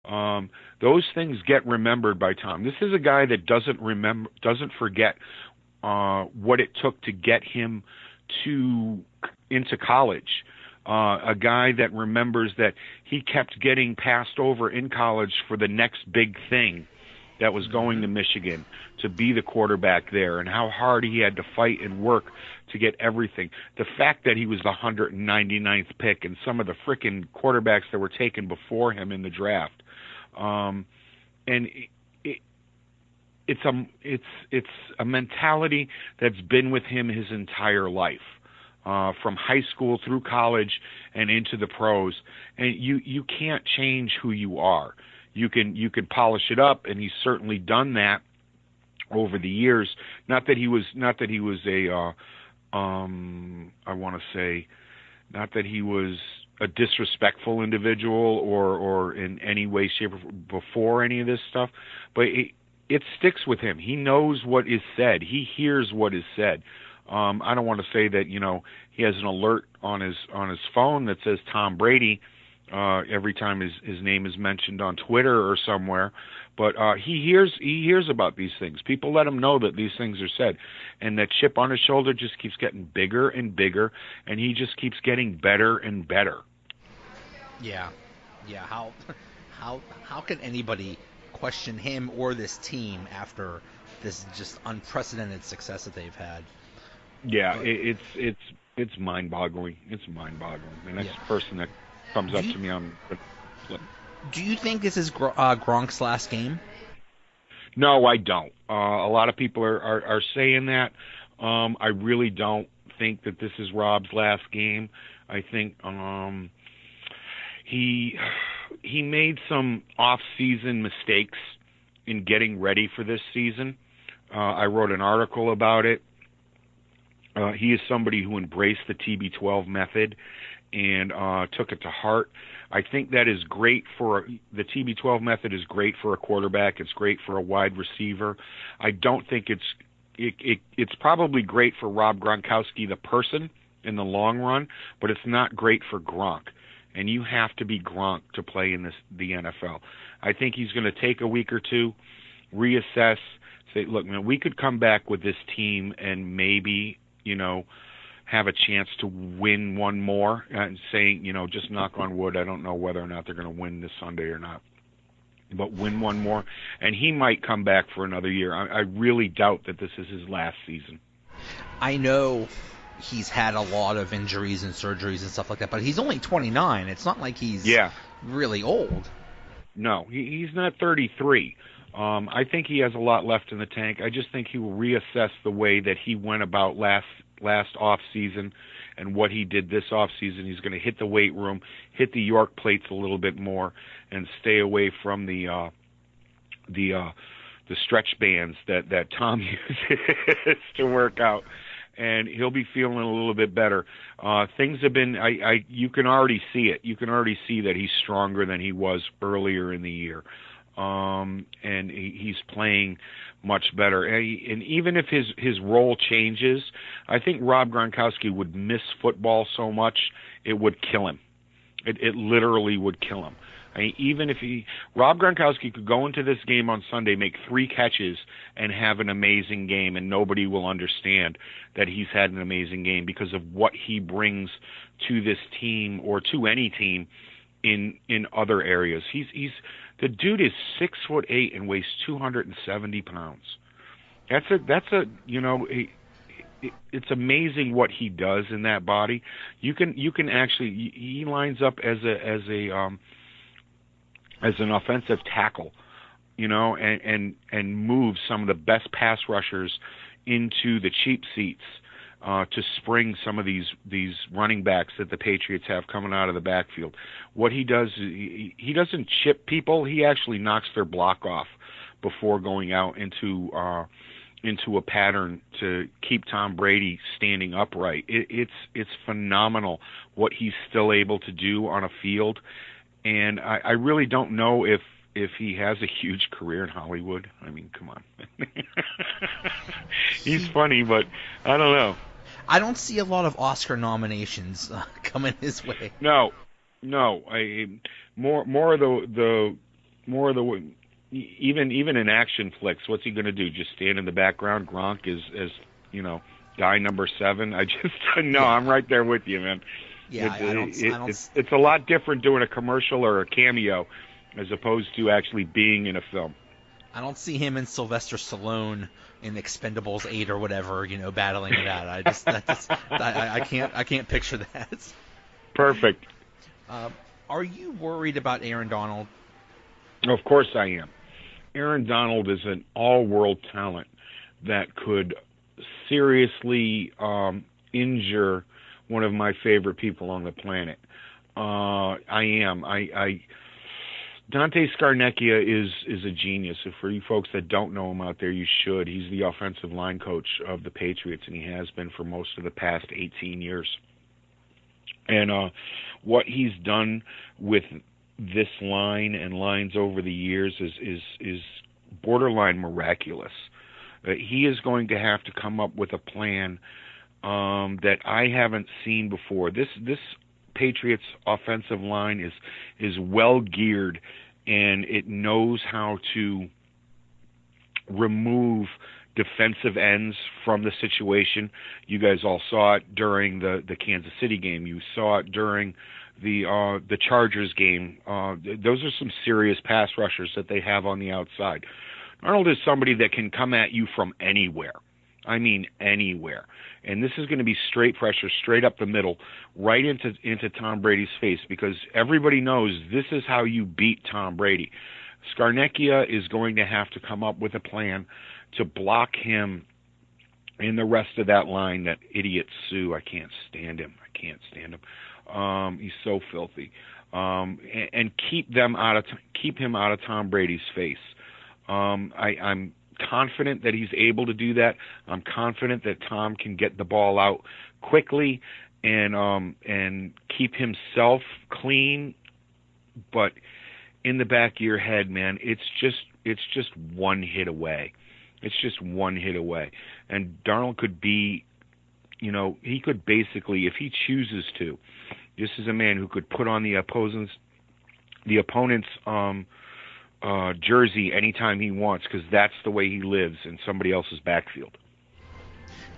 Those things get remembered by Tom. This is a guy that doesn't forget what it took to get him into college. A guy that remembers that he kept getting passed over in college for the next big thing that was going to Michigan to be the quarterback there, and how hard he had to fight and work to get everything. The fact that he was the 199th pick and some of the frickin' quarterbacks that were taken before him in the draft. And it's a mentality that's been with him his entire life. From high school through college and into the pros, and you can't change who you are. You can polish it up, and he's certainly done that over the years. Not that he was a disrespectful individual or in any way, shape, or before any of this stuff, but it sticks with him. He knows what is said. He hears what is said. I don't want to say that, he has an alert on his phone that says Tom Brady every time his name is mentioned on Twitter or somewhere, but he hears about these things. People let him know that these things are said, and that chip on his shoulder just keeps getting bigger and bigger, and he just keeps getting better and better. Yeah. How can anybody question him or this team after this just unprecedented success that they've had? Yeah, it's mind-boggling. It's mind-boggling. The next person that comes up to me, I'm going to flip. Do you think this is Gronk's last game? No, I don't. A lot of people are saying that. I really don't think that this is Rob's last game. I think he made some off-season mistakes in getting ready for this season. I wrote an article about it. He is somebody who embraced the TB12 method and took it to heart. I think that is great the TB12 method is great for a quarterback. It's great for a wide receiver. I don't think it's probably great for Rob Gronkowski, the person, in the long run, but it's not great for Gronk. And you have to be Gronk to play in the NFL. I think he's going to take a week or two, reassess, say, look, man, we could come back with this team and maybe have a chance to win one more, and saying, just knock on wood, I don't know whether or not they're going to win this Sunday or not, but win one more, and he might come back for another year. I really doubt that this is his last season. I know he's had a lot of injuries and surgeries and stuff like that, but he's only 29. It's not like he's really old. No, he's not 33. I think he has a lot left in the tank. I just think he will reassess the way that he went about last off season and what he did this off season. He's going to hit the weight room, hit the York plates a little bit more, and stay away from the stretch bands that Tom uses to work out. And he'll be feeling a little bit better. Things have been. You can already see it. You can already see that he's stronger than he was earlier in the year. And he's playing much better. And even if his role changes, I think Rob Gronkowski would miss football so much it would kill him. It literally would kill him. I mean, even if Rob Gronkowski could go into this game on Sunday, make 3 catches, and have an amazing game, and nobody will understand that he's had an amazing game because of what he brings to this team or to any team in other areas. The dude is 6'8" and weighs 270 pounds. It's amazing what he does in that body. You can actually, he lines up as an offensive tackle, and moves some of the best pass rushers into the cheap seats to spring some of these running backs that the Patriots have coming out of the backfield. What he does, he doesn't chip people. He actually knocks their block off before going out into a pattern to keep Tom Brady standing upright. It's phenomenal what he's still able to do on a field, and I really don't know if he has a huge career in Hollywood. I mean, come on. He's funny, but I don't know. I don't see a lot of Oscar nominations coming his way. No. More of the more of the even in action flicks. What's he going to do? Just stand in the background? Gronk is guy number 7. I just no. Yeah. I'm right there with you, man. Yeah, it's a lot different doing a commercial or a cameo as opposed to actually being in a film. I don't see him and Sylvester Stallone in Expendables 8 or whatever, battling it out. I can't picture that. Perfect. Are you worried about Aaron Donald? Of course I am. Aaron Donald is an all-world talent that could seriously injure one of my favorite people on the planet. I am. Dante Scarnecchia is a genius. So for you folks that don't know him out there, you should. He's the offensive line coach of the Patriots, and he has been for most of the past 18 years. And what he's done with this line and lines over the years is borderline miraculous. He is going to have to come up with a plan that I haven't seen before. This Patriots offensive line is well geared, and it knows how to remove defensive ends from the situation. You guys all saw it during the Kansas City game. You saw it during the Chargers game. Those are some serious pass rushers that they have on the outside. Arnold is somebody that can come at you from anywhere. I mean anywhere. And this is going to be straight pressure, straight up the middle, right into Tom Brady's face, because everybody knows this is how you beat Tom Brady. Scarnecchia is going to have to come up with a plan to block him and the rest of that line, that idiot Sue. I can't stand him. He's so filthy. And keep him out of Tom Brady's face. I'm confident that he's able to do that. I'm confident that Tom can get the ball out quickly and keep himself clean. But in the back of your head, man, it's just one hit away. It's just one hit away. And Darnold could be, he could basically, if he chooses to, this is a man who could put on the opponent's jersey anytime he wants, because that's the way he lives in somebody else's backfield.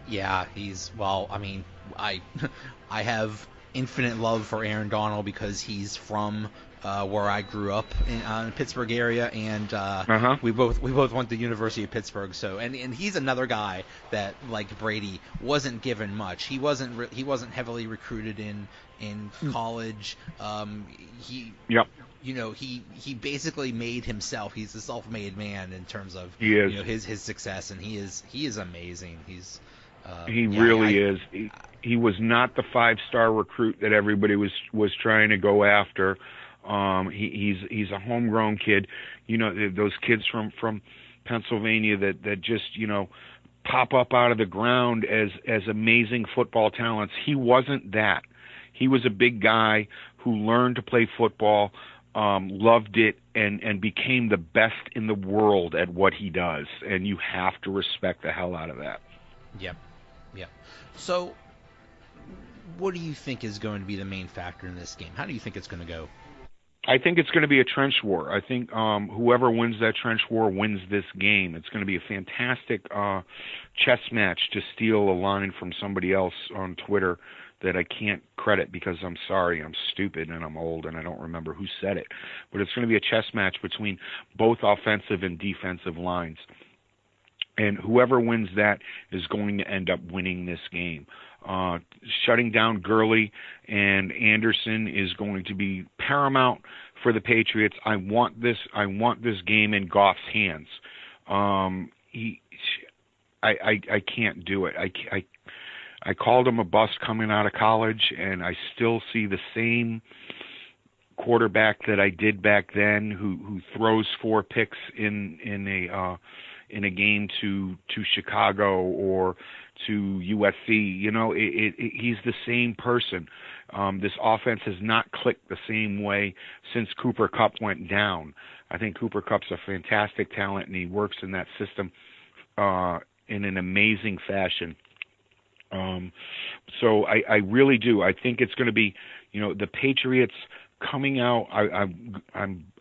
Yeah, I have infinite love for Aaron Donald because he's from where I grew up in the Pittsburgh area, and we both went to the University of Pittsburgh. So and he's another guy that, like Brady, wasn't given much. He wasn't heavily recruited in college. He basically made himself. He's a self-made man in terms of his success, and he is amazing. He really is. He was not the 5-star recruit that everybody was trying to go after. He's a homegrown kid. Those kids from Pennsylvania that just pop up out of the ground as amazing football talents. He wasn't that. He was a big guy who learned to play football, loved it, and became the best in the world at what he does. And you have to respect the hell out of that. Yep. So, what do you think is going to be the main factor in this game? How do you think it's going to go? I think it's going to be a trench war. I think whoever wins that trench war wins this game. It's going to be a fantastic chess match to steal a line from somebody else on Twitter that I can't credit because I'm sorry, I'm stupid and I'm old and I don't remember who said it. But it's going to be a chess match between both offensive and defensive lines. And whoever wins that is going to end up winning this game. Shutting down Gurley and Anderson is going to be paramount for the Patriots. I want this game in Goff's hands. I can't do it. I called him a bust coming out of college, and I still see the same quarterback that I did back then, who throws 4 picks in a game to Chicago or to USC. He's the same person. This offense has not clicked the same way since Cooper Kupp went down. I think Cooper Kupp's a fantastic talent, and he works in that system in an amazing fashion. So I really do. I think it's going to be, the Patriots coming out.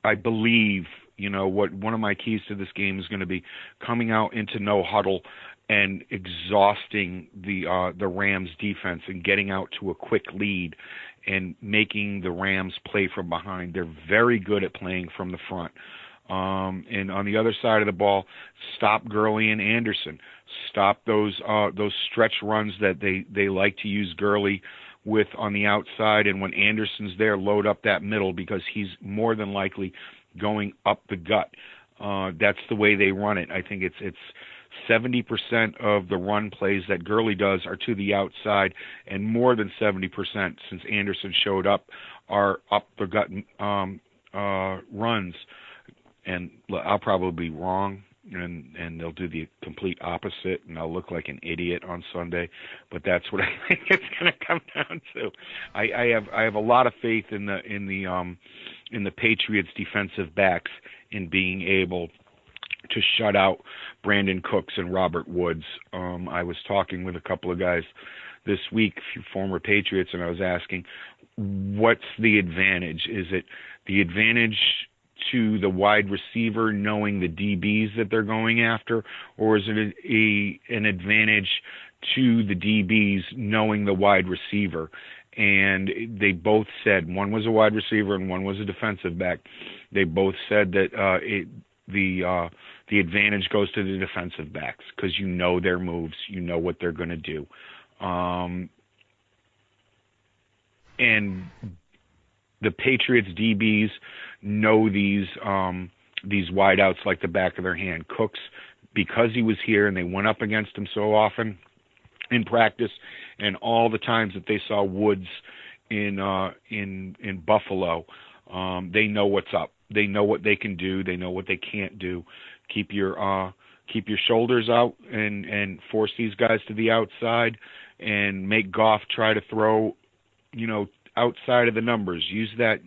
I believe, one of my keys to this game is going to be coming out into no huddle and exhausting the Rams defense and getting out to a quick lead and making the Rams play from behind. They're very good at playing from the front. And on the other side of the ball, stop Gurley and Anderson. Stop those stretch runs that they like to use Gurley with on the outside, and when Anderson's there, load up that middle because he's more than likely going up the gut. That's the way they run it. I think it's 70% of the run plays that Gurley does are to the outside, and more than 70% since Anderson showed up are up the gut runs. And I'll probably be wrong, and they'll do the complete opposite, and I'll look like an idiot on Sunday. But that's what I think it's going to come down to. I have a lot of faith in the Patriots defensive backs in being able to shut out Brandon Cooks and Robert Woods. I was talking with a couple of guys this week, former Patriots, and I was asking, what's the advantage? Is it the advantage to the wide receiver knowing the DBs that they're going after, or is it an advantage to the DBs knowing the wide receiver? And they both said, one was a wide receiver and one was a defensive back. They both said that the advantage goes to the defensive backs because you know their moves, you know what they're going to do. And the Patriots DBs know these wideouts like the back of their hand. Cooks, because he was here and they went up against him so often in practice, and all the times that they saw Woods in Buffalo, they know what's up. They know what they can do. They know what they can't do. Keep your shoulders out and force these guys to the outside, and make Goff try to throw, outside of the numbers. Use that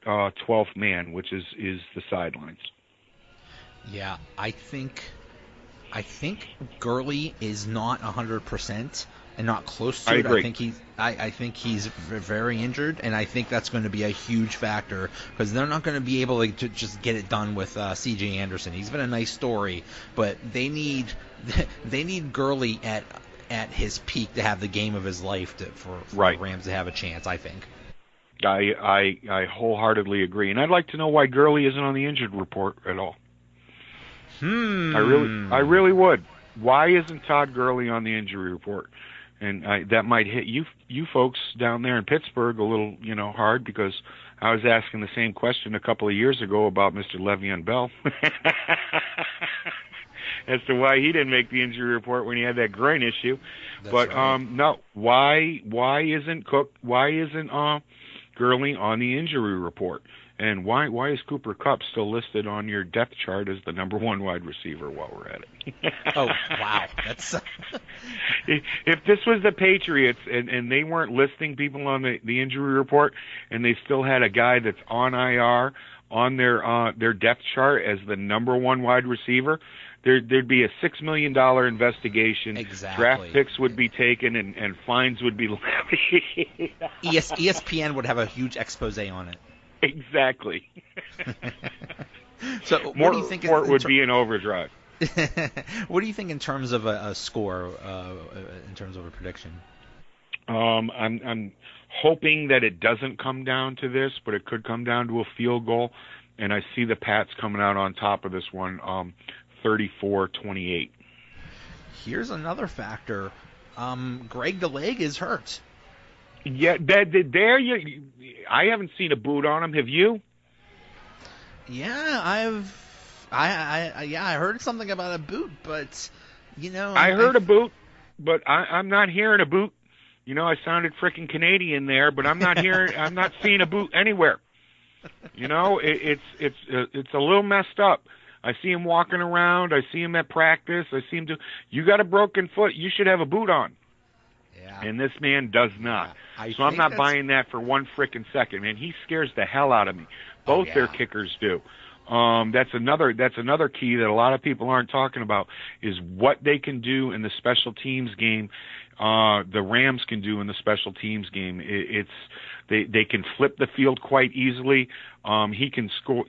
12th man, which is the sidelines. Yeah, I think Gurley is not 100% and not close to it. Agree. I think he's very injured, and I think that's going to be a huge factor because they're not going to be able to just get it done with C.J. Anderson. He's been a nice story, but they need Gurley at his peak to have the game of his life for the Rams to have a chance, I think. I wholeheartedly agree, and I'd like to know why Gurley isn't on the injured report at all. I really would. Why isn't Todd Gurley on the injury report? And that might hit you folks down there in Pittsburgh a little, hard, because I was asking the same question a couple of years ago about Mr. Le'Veon Bell. As to why he didn't make the injury report when he had that groin issue. That's but right. No, why isn't Gurley on the injury report? And why is Cooper Kupp still listed on your depth chart as the number one wide receiver while we're at it? Oh, wow. That's if this was the Patriots and they weren't listing people on the injury report, and they still had a guy that's on IR on their depth chart as the number one wide receiver, there'd be a $6 million investigation. Exactly. Draft picks would be taken, and fines would be levied. ESPN would have a huge expose on it. Exactly. So what do you think? Report would be in overdrive. What do you think in terms of a score? In terms of a prediction? I'm hoping that it doesn't come down to this, but it could come down to a field goal, and I see the Pats coming out on top of this one, 34-28. Here's another factor. Greg the Leg is hurt. Yeah, I haven't seen a boot on him. Have you? Yeah, I heard something about a boot, but I heard a boot, but I'm not hearing a boot. I sounded freaking Canadian there, but I'm not seeing a boot anywhere. It's a little messed up. I see him walking around. I see him at practice. I see him you got a broken foot. You should have a boot on. Yeah. And this man does not. Yeah, so I'm not buying that for one frickin' second, man. He scares the hell out of me. Both their kickers do. That's another key that a lot of people aren't talking about, is what they can do in the special teams game Mm-hmm. The Rams can do in the special teams game. They can flip the field quite easily. He can score,